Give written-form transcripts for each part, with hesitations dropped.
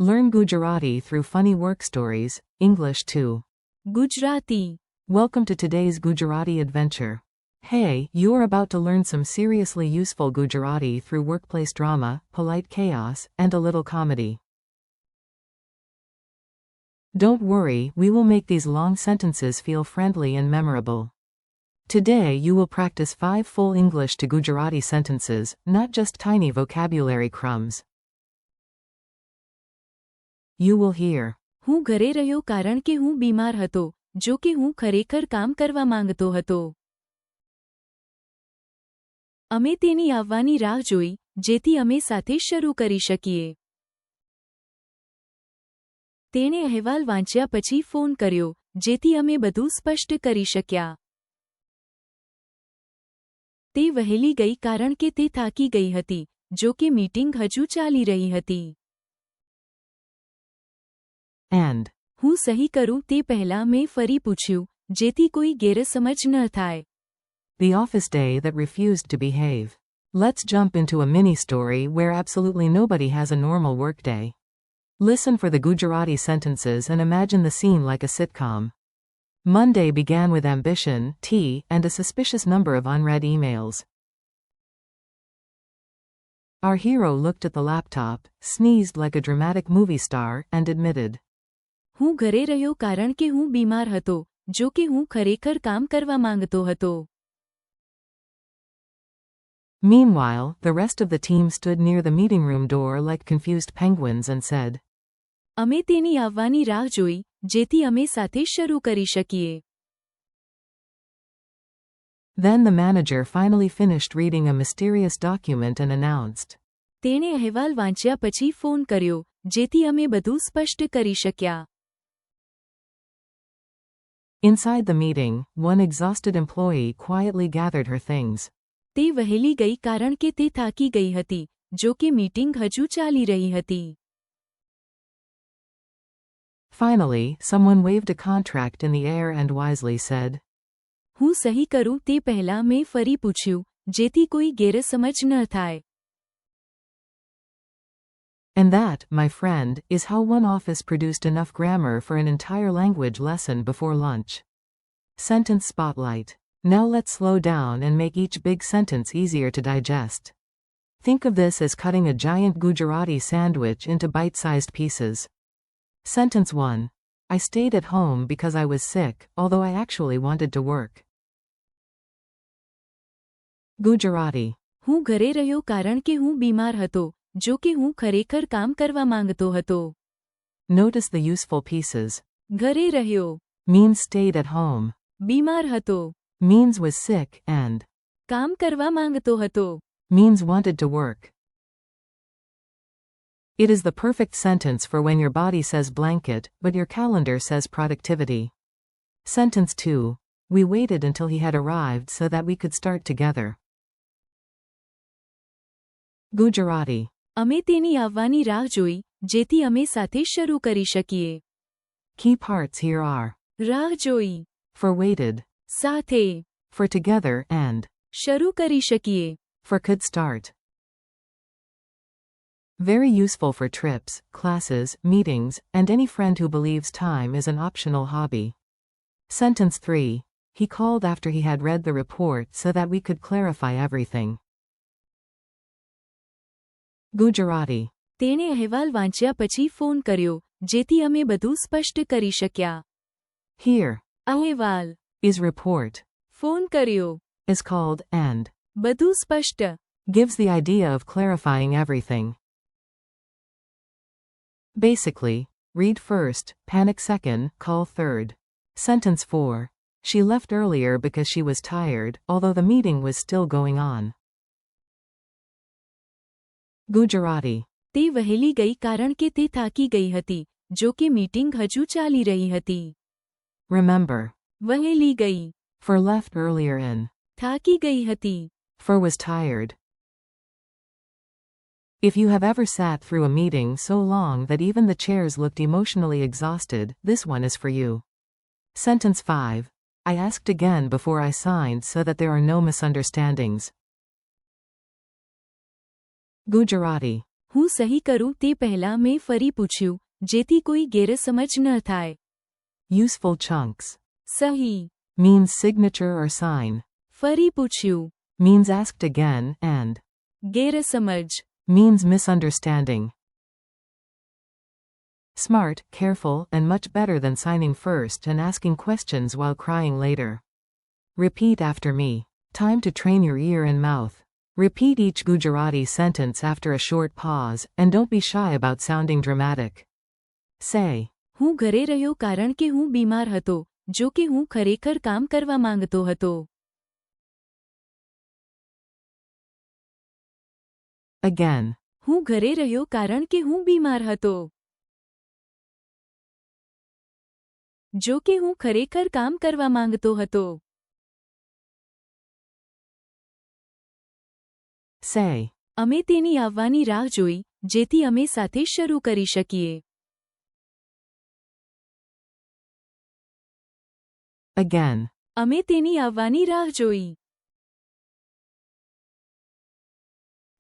Learn Gujarati through funny work stories, English 2. Gujarati. Welcome to today's Gujarati adventure. Hey, you are about to learn some seriously useful Gujarati through workplace drama, polite chaos, and a little comedy. Don't worry, we will make these long sentences feel friendly and memorable. Today you will practice 5 full English to Gujarati sentences, not just tiny vocabulary crumbs. You will hear. હું ઘરે રહ્યો કારણ કે હું બીમાર હતો, જો કે હું ખરેખર કામ કરવા માંગતો હતો. અમે તેની આવવાની રાહ જોઈ, જેથી અમે સાથે શરૂ કરી શકીએ. તેણે અહેવાલ વાંચ્યા પછી ફોન કર્યો, જેથી અમે બધું સ્પષ્ટ કરી શક્યા. તે વહેલી ગઈ કારણ કે તે થાકી ગઈ હતી, જો કે મીટિંગ હજુ ચાલી રહી હતી. And. હું સહી કરું તે પહેલાં મેં ફરી પૂછ્યું, જેથી કોઈ ગેરસમજ ન થાય. The office day that refused to behave. Let's jump into a mini story where absolutely nobody has a normal workday. Listen for the Gujarati sentences and imagine the scene like a sitcom. Monday began with ambition, tea, and a suspicious number of unread emails. Our hero looked at the laptop, sneezed like a dramatic movie star, and admitted. હું ઘરે રહ્યો કારણ કે હું બીમાર હતો, જો કે હું ખરેખર કામ કરવા માંગતો હતો. Meanwhile, the rest of the team stood near the meeting room door like confused penguins and said. અમે તેની આવવાની રાહ જોઈ, જેથી અમે સાથે શરૂ કરી શકીએ. Then the manager finally finished reading a mysterious document and announced. તેણે અહેવાલ વાંચ્યા પછી ફોન કર્યો, જેથી અમે બધું સ્પષ્ટ કરી શક્યા. Inside the meeting, one exhausted employee quietly gathered her things. તે વહેલી ગઈ કારણ કે તે થાકી ગઈ હતી, જો કે મીટિંગ હજુ ચાલી રહી હતી. Finally, someone waved a contract in the air and wisely said. હું સહી કરું તે પહેલાં મેં ફરી પૂછ્યું, જેથી કોઈ ગેરસમજ ન થાય. And that, my friend, is how one office produced enough grammar for an entire language lesson before lunch. Sentence Spotlight. Now let's slow down and make each big sentence easier to digest. Think of this as cutting a giant Gujarati sandwich into bite-sized pieces. Sentence 1. I stayed at home because I was sick, although I actually wanted to work. Gujarati. હું ઘરે રહ્યો કારણ કે હું બીમાર હતો, જો કે હું ખરેખર કામ કરવા માંગતો હતો. Notice the useful pieces. ઘરે રહ્યો Means stayed at home. બીમાર હતો. Means was sick, and કામ કરવા માંગતો હતો. means wanted to work. It is the perfect sentence for when your body says blanket, but your calendar says productivity. Sentence 2. We waited until he had arrived so that we could start together. Gujarati. અમે તેની આવવાની રાહ જોઈ, જેથી અમે સાથે શરૂ કરી શકીએ. Key parts here are. રાહ જોઈ. For waited. સાથે. For together, and. શરૂ કરી શકીએ. For could start. Very useful for trips, classes, meetings, and any friend who believes time is an optional hobby. Sentence 3. He called after he had read the report so that we could clarify everything. Gujarati. તેણે અહેવાલ વાંચ્યા પછી phone કર્યો, જેથી અમે બધું સ્પષ્ટ કરી શક્યા. Here. અહેવાલ. Is report. ફોન કર્યો. Is called, and. બધું સ્પષ્ટ. Gives the idea of clarifying everything. Basically, read first, panic second, call third. Sentence 4. She left earlier because she was tired, although the meeting was still going on. Gujarati. તે વહેલી ગઈ કારણ કે તે થાકી ગઈ હતી, જો કે મીટિંગ હજુ ચાલી રહી હતી. Remember. વહેલી ગઈ. For left earlier in. થાકી ગઈ હતી. For was tired. If you have ever sat through a meeting so long that even the chairs looked emotionally exhausted, this one is for you. Sentence 5. I asked again before I signed so that there are no misunderstandings. Gujarati. હું સહી કરું તે પહેલાં મેં ફરી પૂછ્યું, જેથી કોઈ ગેરસમજ ન થાય. Useful chunks. સહી Means signature or sign. ફરી પૂછ્યું. Means asked again, and. ગેરસમજ Means misunderstanding. Smart, careful, and much better than signing first and asking questions while crying later. Repeat after me. Time to train your ear and mouth. Repeat each Gujarati sentence after a short pause, and don't be shy about sounding dramatic. Say. હું ઘરે રહ્યો કારણ કે હું બીમાર હતો, જો કે હું ખરેખર કામ કરવા માંગતો હતો. Again. હું ઘરે રહ્યો કારણ કે હું બીમાર હતો, જો કે હું ખરેખર કામ કરવા માંગતો હતો. Say. અમે તેની આવવાની રાહ જોઈ, જેથી અમે સાથે શરૂ કરી શકીએ. Again. અમે તેની આવવાની રાહ જોઈ,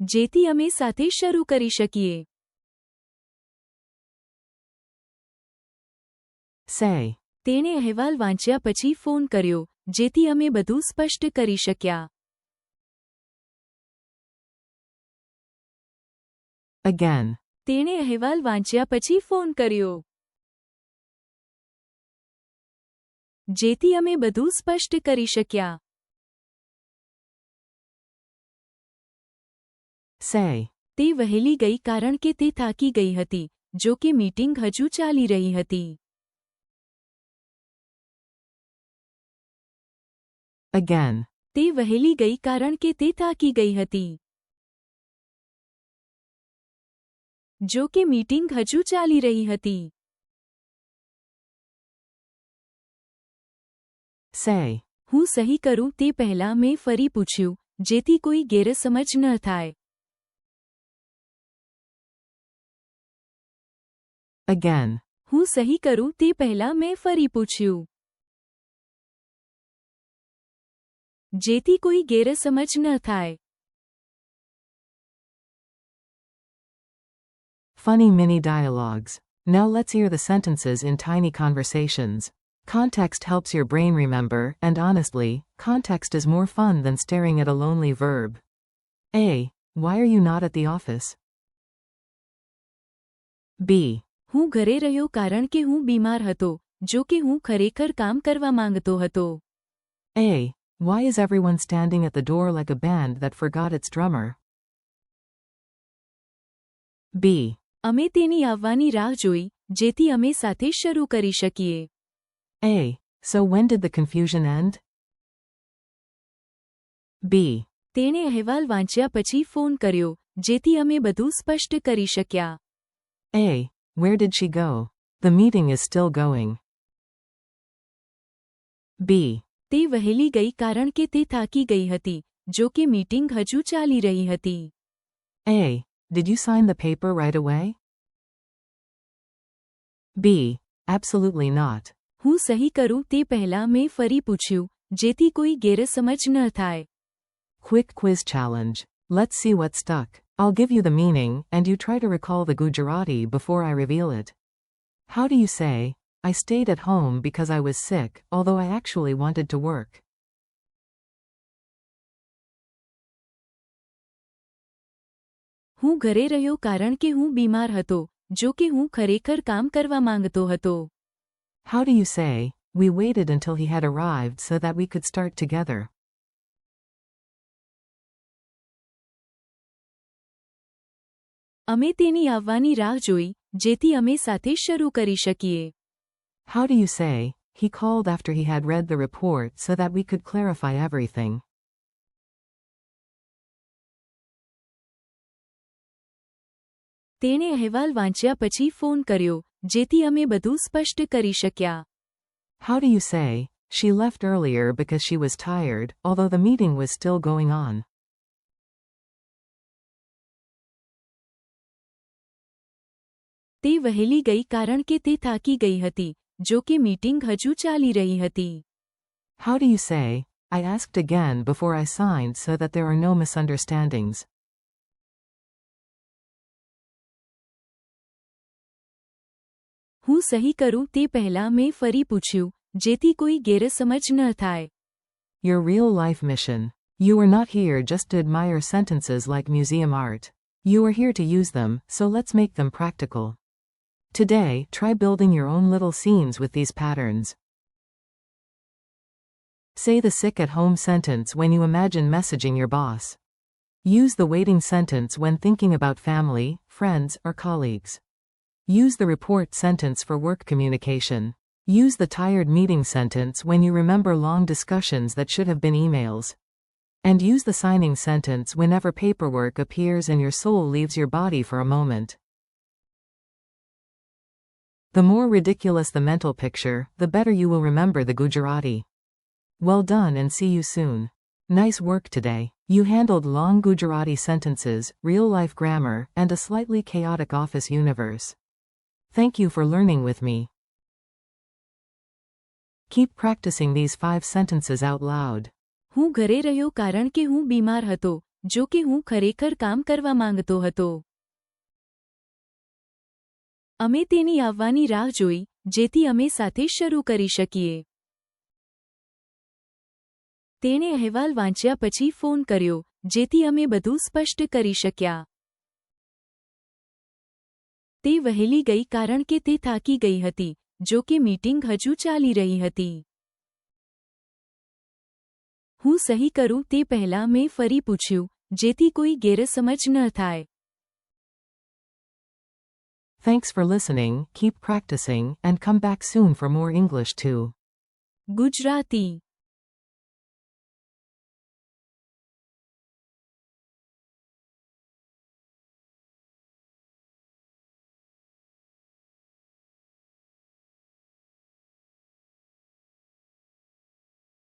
જેથી અમે સાથે શરૂ કરી શકીએ. Say. તેણે અહેવાલ વાંચ્યા પછી ફોન કર્યો, જેથી અમે બધું સ્પષ્ટ કરી શક્યા. Again. તેણે અહેવાલ વાંચ્યા પછી ફોન કર્યો, જેથી અમે બધું સ્પષ્ટ કરી શક્યા. Say. તે વહેલી ગઈ કારણ કે તે થાકી ગઈ હતી, જો કે મીટિંગ હજુ ચાલી રહી હતી. Again. તે વહેલી ગઈ કારણ કે તે થાકી ગઈ હતી, જો કે મીટિંગ હજુ ચાલી રહી હતી. Say. હું સહી કરું તે પહેલાં મેં ફરી પૂછ્યું, જેથી કોઈ ગેરસમજ ન થાય. Again. હું સહી કરું તે પહેલાં મેં ફરી પૂછ્યું, જેથી કોઈ ગેરસમજ ન થાય. Funny mini dialogues. Now let's hear the sentences in tiny conversations. Context helps your brain remember, and honestly, context is more fun than staring at a lonely verb. A. Why are you not at the office? B. હું ઘરે રહ્યો કારણ કે હું બીમાર હતો, જો કે હું ખરેખર કામ કરવા માંગતો હતો. A. Why is everyone standing at the door like a band that forgot its drummer? B. અમે તેની આવવાની રાહ જોઈ, જેથી અમે સાથે શરૂ કરી શકીએ. A. So when did the confusion end? B. તેણે અહેવાલ વાંચ્યા પછી ફોન કર્યો, જેથી અમે બધું સ્પષ્ટ કરી શક્યા. A. Where did she go? The meeting is still going. B. તે વહેલી ગઈ કારણ કે તે થાકી ગઈ હતી, જો કે મીટિંગ હજુ ચાલી રહી હતી. A. Did you sign the paper right away? B. Absolutely not. હું સહી કરું તે પહેલાં મેં ફરી પૂછ્યું, જેથી કોઈ ગેરસમજ ન થાય. Quick quiz challenge. Let's see what stuck. I'll give you the meaning, and you try to recall the Gujarati before I reveal it. How do you say, I stayed at home because I was sick, although I actually wanted to work? હું ઘરે રહ્યો કારણ કે હું બીમાર હતો, જો કે હું ખરેખર કામ કરવા માંગતો હતો. How do you say, we waited until he had arrived so that we could start together? અમે તેની આવવાની રાહ જોઈ, જેથી અમે સાથે શરૂ કરી શકીએ. How do you say, he called after he had read the report so that we could clarify everything? તેણે અહેવાલ વાંચ્યા પછી ફોન કર્યો, જેથી અમે બધું સ્પષ્ટ કરી શક્યા. How do you say, she left earlier because she was tired, although the meeting was still going on? તે વહેલી ગઈ કારણ કે તે થાકી ગઈ હતી, જો કે મીટિંગ હજુ ચાલી રહી હતી. How do you say, I asked again before I signed so that there are no misunderstandings? સહી કરું તે પહેલાં મેં ફરી પૂછ્યું, જેથી કોઈ ગેરસમજ ન થાય. Your real-life mission. You are not here just to admire sentences like museum art. You are here to use them, so let's make them practical. Today, try building your own little scenes with these patterns. Say the sick-at-home sentence when you imagine messaging your boss. Use the waiting sentence when thinking about family, friends, or colleagues. Use the report sentence for work communication. Use the tired meeting sentence when you remember long discussions that should have been emails. And use the signing sentence whenever paperwork appears and your soul leaves your body for a moment. The more ridiculous the mental picture, the better you will remember the Gujarati. Well done and see you soon. Nice work today. You handled long Gujarati sentences, real-life grammar, and a slightly chaotic office universe. Thank you for learning with me. Keep practicing these 5 sentences out loud. હું ઘરે રહ્યો કારણ કે હું બીમાર હતો, જો કે હું ખરેખર કામ કરવા માંગતો હતો. અમે તેની આવવાની રાહ જોઈ, જેથી અમે સાથે શરૂ કરી શકીએ. તેણે અહેવાલ વાંચ્યા પછી ફોન કર્યો, જેથી અમે બધું સ્પષ્ટ કરી શક્યા. તે વહેલી ગઈ કારણ કે તે થાકી ગઈ હતી, જો કે મીટિંગ હજુ ચાલી રહી હતી. હું સહી કરું તે પહેલાં મેં ફરી પૂછ્યું, જેથી કોઈ ગેરસમજ ન થાય. Thanks for listening, keep practicing, and come back soon for more English too. Gujarati